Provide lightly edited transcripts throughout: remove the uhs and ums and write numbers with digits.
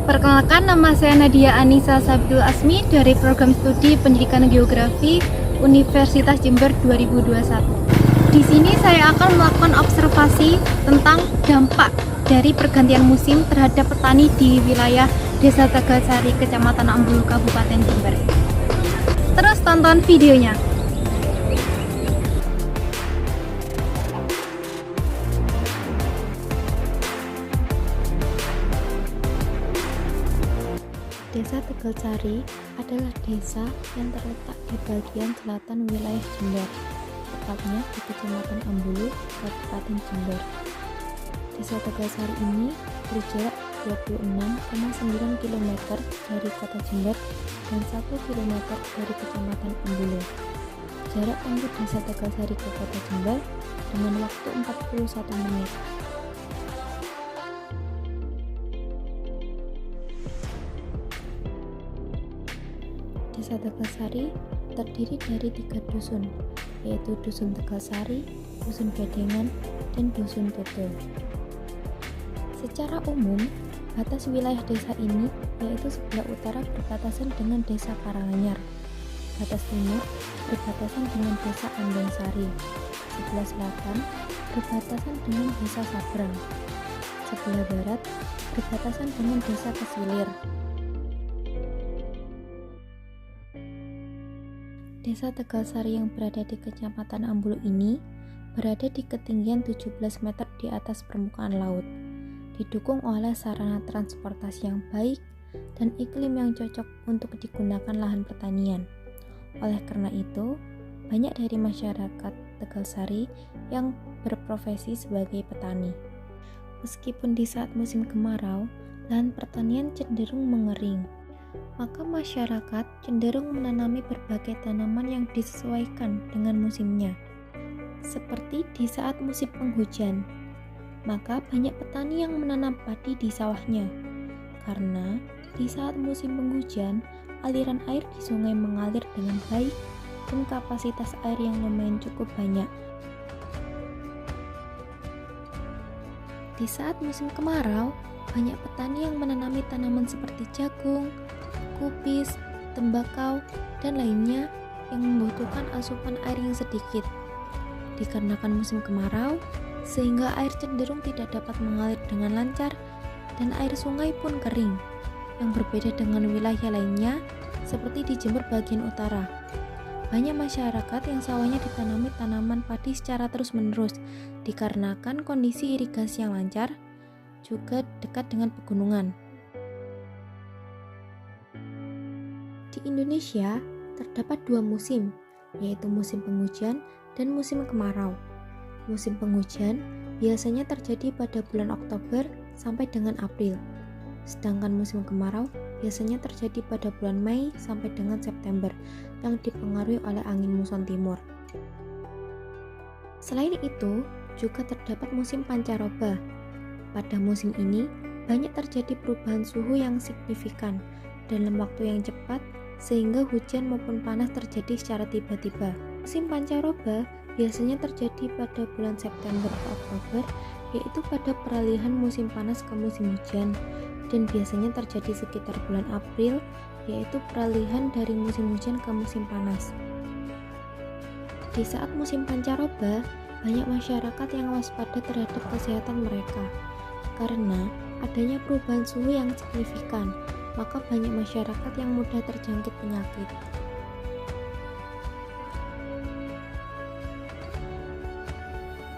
Perkenalkan, nama saya Nadia Anissa Sabil Asmi dari Program Studi Pendidikan Geografi Universitas Jember 2021. Di sini saya akan melakukan observasi tentang dampak dari pergantian musim terhadap petani di wilayah Desa Tegalsari, Kecamatan Ambulu, Kabupaten Jember. Terus tonton videonya. Desa Tegalsari adalah desa yang terletak di bagian selatan wilayah Jember, tepatnya di Kecamatan Ambulu, Kabupaten Jember. Desa Tegalsari ini berjarak 26,9 km dari kota Jember dan 1 km dari Kecamatan Ambulu. Jarak tempuh Desa Tegalsari ke kota Jember dengan waktu 41 menit. Desa Tegalsari terdiri dari 3 dusun, yaitu Dusun Tegalsari, Dusun Bedengan, dan Dusun Tutul. Secara umum, batas wilayah desa ini yaitu sebelah utara berbatasan dengan Desa Karanganyar, batas timur berbatasan dengan Desa Andongsari, sebelah selatan berbatasan dengan Desa Sabrang, sebelah barat berbatasan dengan Desa Kesilir. Desa Tegalsari yang berada di Kecamatan Ambulu ini berada di ketinggian 17 meter di atas permukaan laut, didukung oleh sarana transportasi yang baik dan iklim yang cocok untuk digunakan lahan pertanian. Oleh karena itu, banyak dari masyarakat Tegalsari yang berprofesi sebagai petani. Meskipun di saat musim kemarau, lahan pertanian cenderung mengering, maka masyarakat cenderung menanami berbagai tanaman yang disesuaikan dengan musimnya. Seperti di saat musim penghujan, maka banyak petani yang menanam padi di sawahnya. Karena di saat musim penghujan, aliran air di sungai mengalir dengan baik dan kapasitas air yang lumayan cukup banyak. Di saat musim kemarau, banyak petani yang menanami tanaman seperti jagung, kubis, tembakau, dan lainnya yang membutuhkan asupan air yang sedikit. Dikarenakan musim kemarau, sehingga air cenderung tidak dapat mengalir dengan lancar dan air sungai pun kering, yang berbeda dengan wilayah lainnya seperti di Jember bagian utara. Banyak masyarakat yang sawahnya ditanami tanaman padi secara terus-menerus dikarenakan kondisi irigasi yang lancar, juga dekat dengan pegunungan. Di Indonesia, terdapat 2 musim, yaitu musim penghujan dan musim kemarau. Musim penghujan biasanya terjadi pada bulan Oktober sampai dengan April, sedangkan musim kemarau biasanya terjadi pada bulan Mei sampai dengan September yang dipengaruhi oleh angin muson timur. Selain itu, juga terdapat musim pancaroba. Pada musim ini, banyak terjadi perubahan suhu yang signifikan dalam waktu yang cepat sehingga hujan maupun panas terjadi secara tiba-tiba. Musim pancaroba biasanya terjadi pada bulan September ke Oktober, yaitu pada peralihan musim panas ke musim hujan, dan biasanya terjadi sekitar bulan April, yaitu peralihan dari musim hujan ke musim panas. Di saat musim pancaroba, banyak masyarakat yang waspada terhadap kesehatan mereka karena adanya perubahan suhu yang signifikan, maka banyak masyarakat yang mudah terjangkit penyakit.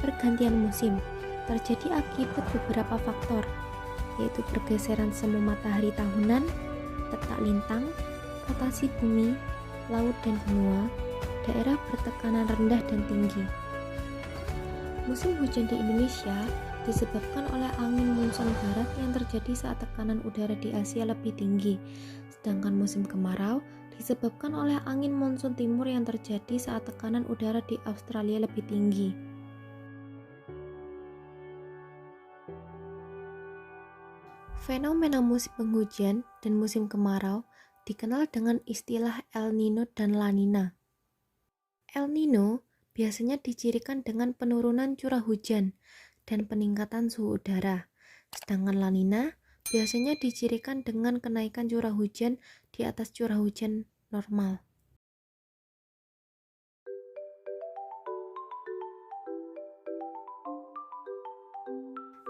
Pergantian musim terjadi akibat beberapa faktor, yaitu pergeseran semu matahari tahunan, letak lintang, rotasi bumi, laut dan benua, daerah bertekanan rendah dan tinggi. Musim hujan di Indonesia disebabkan oleh angin monsun barat yang terjadi saat tekanan udara di Asia lebih tinggi, sedangkan musim kemarau disebabkan oleh angin monsun timur yang terjadi saat tekanan udara di Australia lebih tinggi. Fenomena musim penghujan dan musim kemarau dikenal dengan istilah El Nino dan La Nina. El Nino biasanya dicirikan dengan penurunan curah hujan dan peningkatan suhu udara, sedangkan La Nina biasanya dicirikan dengan kenaikan curah hujan di atas curah hujan normal.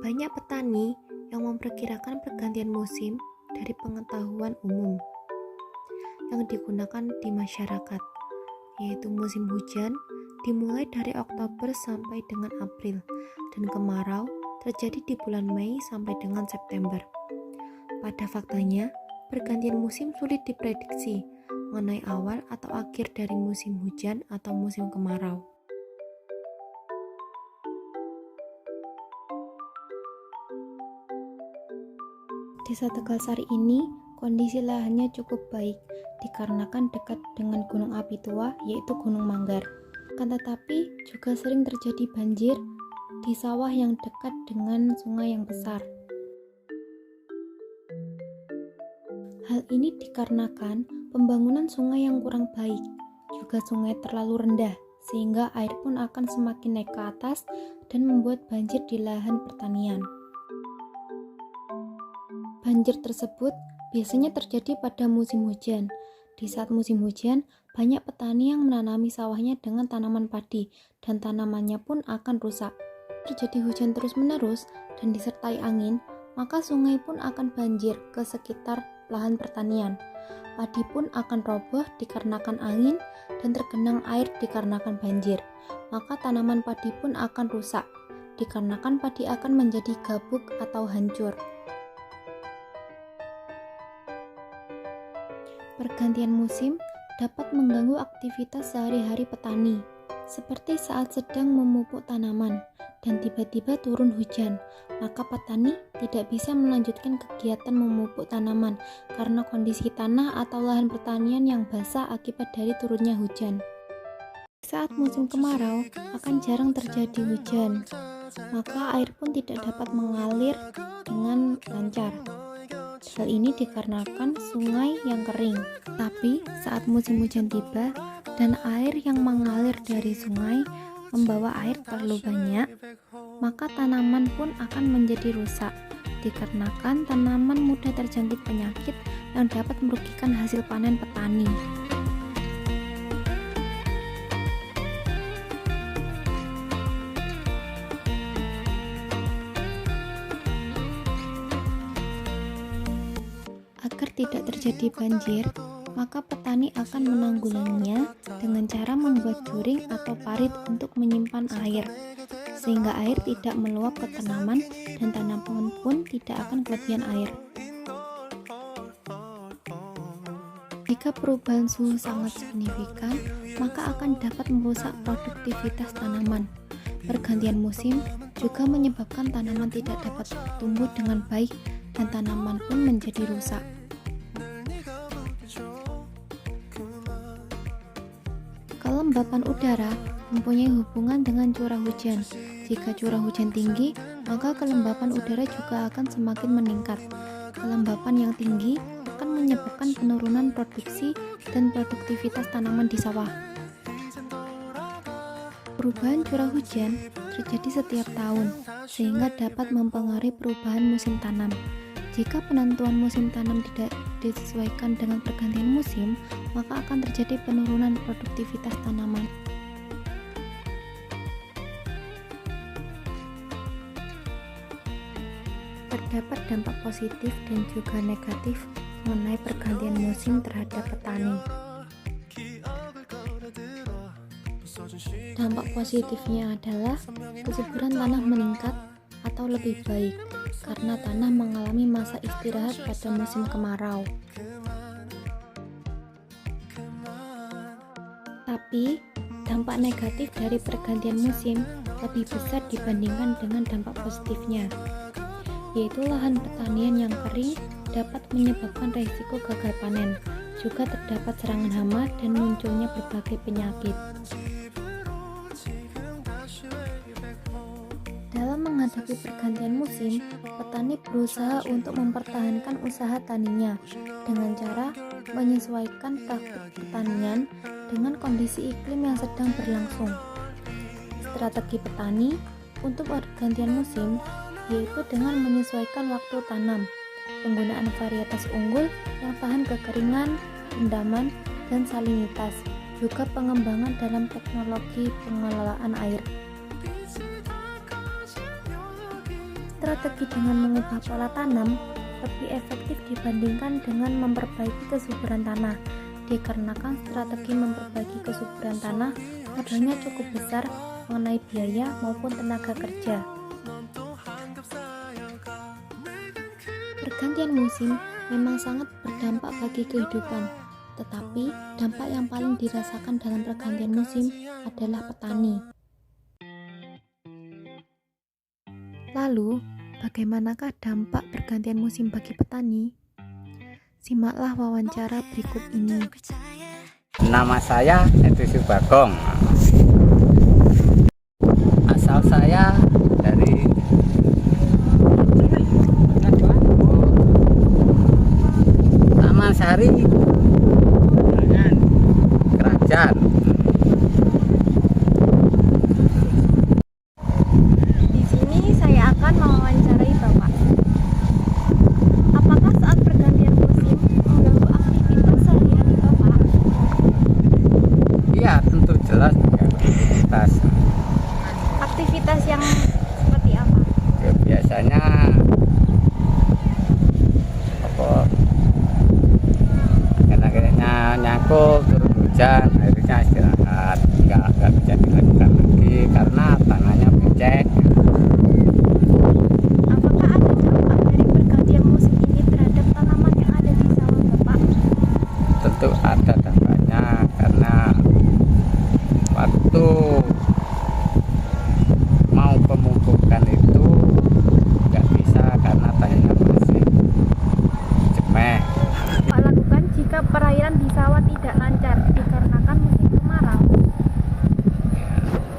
Banyak petani yang memperkirakan pergantian musim dari pengetahuan umum yang digunakan di masyarakat, yaitu musim hujan dimulai dari Oktober sampai dengan April, dan kemarau terjadi di bulan Mei sampai dengan September. Pada faktanya, pergantian musim sulit diprediksi mengenai awal atau akhir dari musim hujan atau musim kemarau. Desa Tegalsari ini kondisi lahannya cukup baik dikarenakan dekat dengan gunung api tua yaitu Gunung Manggar. Akan tetapi juga sering terjadi banjir di sawah yang dekat dengan sungai yang besar. Hal ini dikarenakan pembangunan sungai yang kurang baik, juga sungai terlalu rendah sehingga air pun akan semakin naik ke atas dan membuat banjir di lahan pertanian. Banjir tersebut biasanya terjadi pada musim hujan. Di saat musim hujan, banyak petani yang menanami sawahnya dengan tanaman padi dan tanamannya pun akan rusak. Terjadi hujan terus-menerus dan disertai angin, maka sungai pun akan banjir ke sekitar lahan pertanian. Padi pun akan roboh dikarenakan angin dan tergenang air dikarenakan banjir. Maka tanaman padi pun akan rusak dikarenakan padi akan menjadi gabuk atau hancur. Pergantian musim dapat mengganggu aktivitas sehari-hari petani, seperti saat sedang memupuk tanaman dan tiba-tiba turun hujan, maka petani tidak bisa melanjutkan kegiatan memupuk tanaman karena kondisi tanah atau lahan pertanian yang basah akibat dari turunnya hujan. Saat musim kemarau akan jarang terjadi hujan, maka air pun tidak dapat mengalir dengan lancar. Hal ini dikarenakan sungai yang kering. Tapi saat musim hujan tiba dan air yang mengalir dari sungai membawa air terlalu banyak, maka tanaman pun akan menjadi rusak dikarenakan tanaman mudah terjangkit penyakit yang dapat merugikan hasil panen petani. Agar tidak terjadi banjir, maka petani akan menanggulanginya dengan cara membuat juring atau parit untuk menyimpan air, sehingga air tidak meluap ke tanaman dan tanaman pun tidak akan kelebihan air. Jika perubahan suhu sangat signifikan, maka akan dapat merusak produktivitas tanaman. Pergantian musim juga menyebabkan tanaman tidak dapat bertumbuh dengan baik dan tanaman pun menjadi rusak. Kelembapan udara mempunyai hubungan dengan curah hujan. Jika curah hujan tinggi, maka kelembapan udara juga akan semakin meningkat. Kelembapan yang tinggi akan menyebabkan penurunan produksi dan produktivitas tanaman di sawah. Perubahan curah hujan terjadi setiap tahun, sehingga dapat mempengaruhi perubahan musim tanam. Jika penentuan musim tanam tidak disesuaikan dengan pergantian musim, maka akan terjadi penurunan produktivitas tanaman. Terdapat dampak positif dan juga negatif mengenai pergantian musim terhadap petani. Dampak positifnya adalah kesuburan tanah meningkat atau lebih baik karena tanah mengalami masa istirahat pada musim kemarau. Tapi, dampak negatif dari pergantian musim lebih besar dibandingkan dengan dampak positifnya, yaitu lahan pertanian yang kering dapat menyebabkan risiko gagal panen, juga terdapat serangan hama dan munculnya berbagai penyakit. Dalam menghadapi pergantian musim, petani berusaha untuk mempertahankan usaha taninya dengan cara menyesuaikan praktik pertanian dengan kondisi iklim yang sedang berlangsung. Strategi petani untuk pergantian musim yaitu dengan menyesuaikan waktu tanam, penggunaan varietas unggul yang tahan kekeringan, rendaman, dan salinitas, juga pengembangan dalam teknologi pengelolaan air. Strategi dengan mengubah pola tanam lebih efektif dibandingkan dengan memperbaiki kesuburan tanah, dikarenakan strategi memperbaiki kesuburan tanah modalnya cukup besar mengenai biaya maupun tenaga kerja. Pergantian musim memang sangat berdampak bagi kehidupan, tetapi dampak yang paling dirasakan dalam pergantian musim adalah petani. Lalu, bagaimanakah dampak pergantian musim bagi petani? Simaklah wawancara berikut ini. Nama saya Edisi Bagong. Asal saya dari Taman Sari, Kerajaan. Di sini saya akan mewawancarai Bapak. Apakah saat pergantian musim mengganggu aktivitas sehari-hari Bapak? Iya, tentu jelas aktivitas. Aktivitas yang seperti apa? Ya, biasanya akhirnya nyangkul, turun hujan, akhirnya istirahat, nggak bisa dilakukan lagi karena tanahnya becek. Apakah ada dampak dari pergantian musim ini terhadap tanaman yang ada di sawah Bapak? Tentu ada dampaknya karena waktu mau pemupukan itu nggak bisa karena tanahnya masih jemeh. Bapak lakukan jika perairan di sawah tidak lancar dikarenakan musim kemarau? Ya,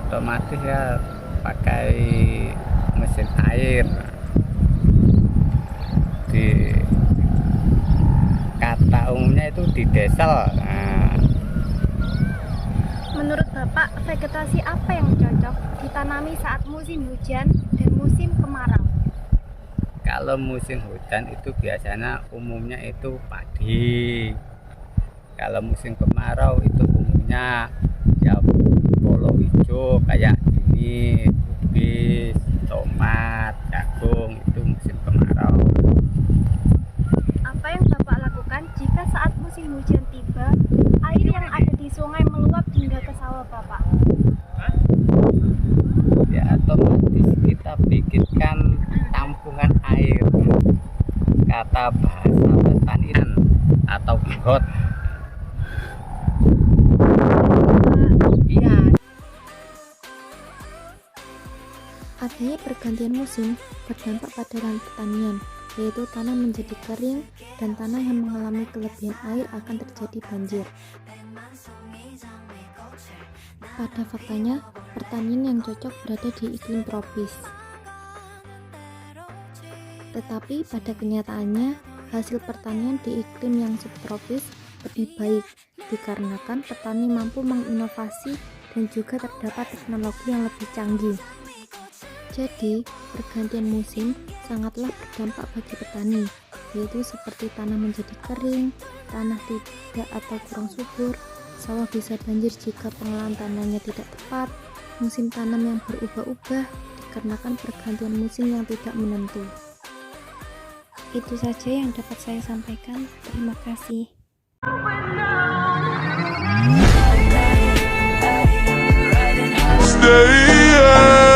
otomatis ya pakai mesin air. Di kata umumnya itu di diesel. Nah, Menurut Bapak, vegetasi apa yang cocok ditanami saat musim hujan dan musim kemarau? kalau musim hujan itu biasanya umumnya itu padi. Kalau musim kemarau itu umumnya ya polo hijau kayak ini, kubis, tomat, jagung, itu musim kemarau. Apa yang Bapak lakukan jika saat musim hujan tiba, air yang ada di sungai meluap hingga ke sawah Bapak? Ya otomatis kita bikinkan tampungan air, kata bahasa pertanian atau got. Iya. Adanya pergantian musim berdampak pada lahan pertanian, yaitu tanah menjadi kering dan tanah yang mengalami kelebihan air akan terjadi banjir. Pada faktanya, pertanian yang cocok berada di iklim tropis. Tetapi pada kenyataannya, hasil pertanian di iklim yang subtropis lebih baik, dikarenakan petani mampu menginovasi dan juga terdapat teknologi yang lebih canggih. Jadi, pergantian musim sangatlah berdampak bagi petani, yaitu seperti tanah menjadi kering, tanah tidak atau kurang subur, sawah bisa banjir jika pengelolaan tanahnya tidak tepat, musim tanam yang berubah-ubah dikarenakan pergantian musim yang tidak menentu. Itu saja yang dapat saya sampaikan. Terima kasih. Stay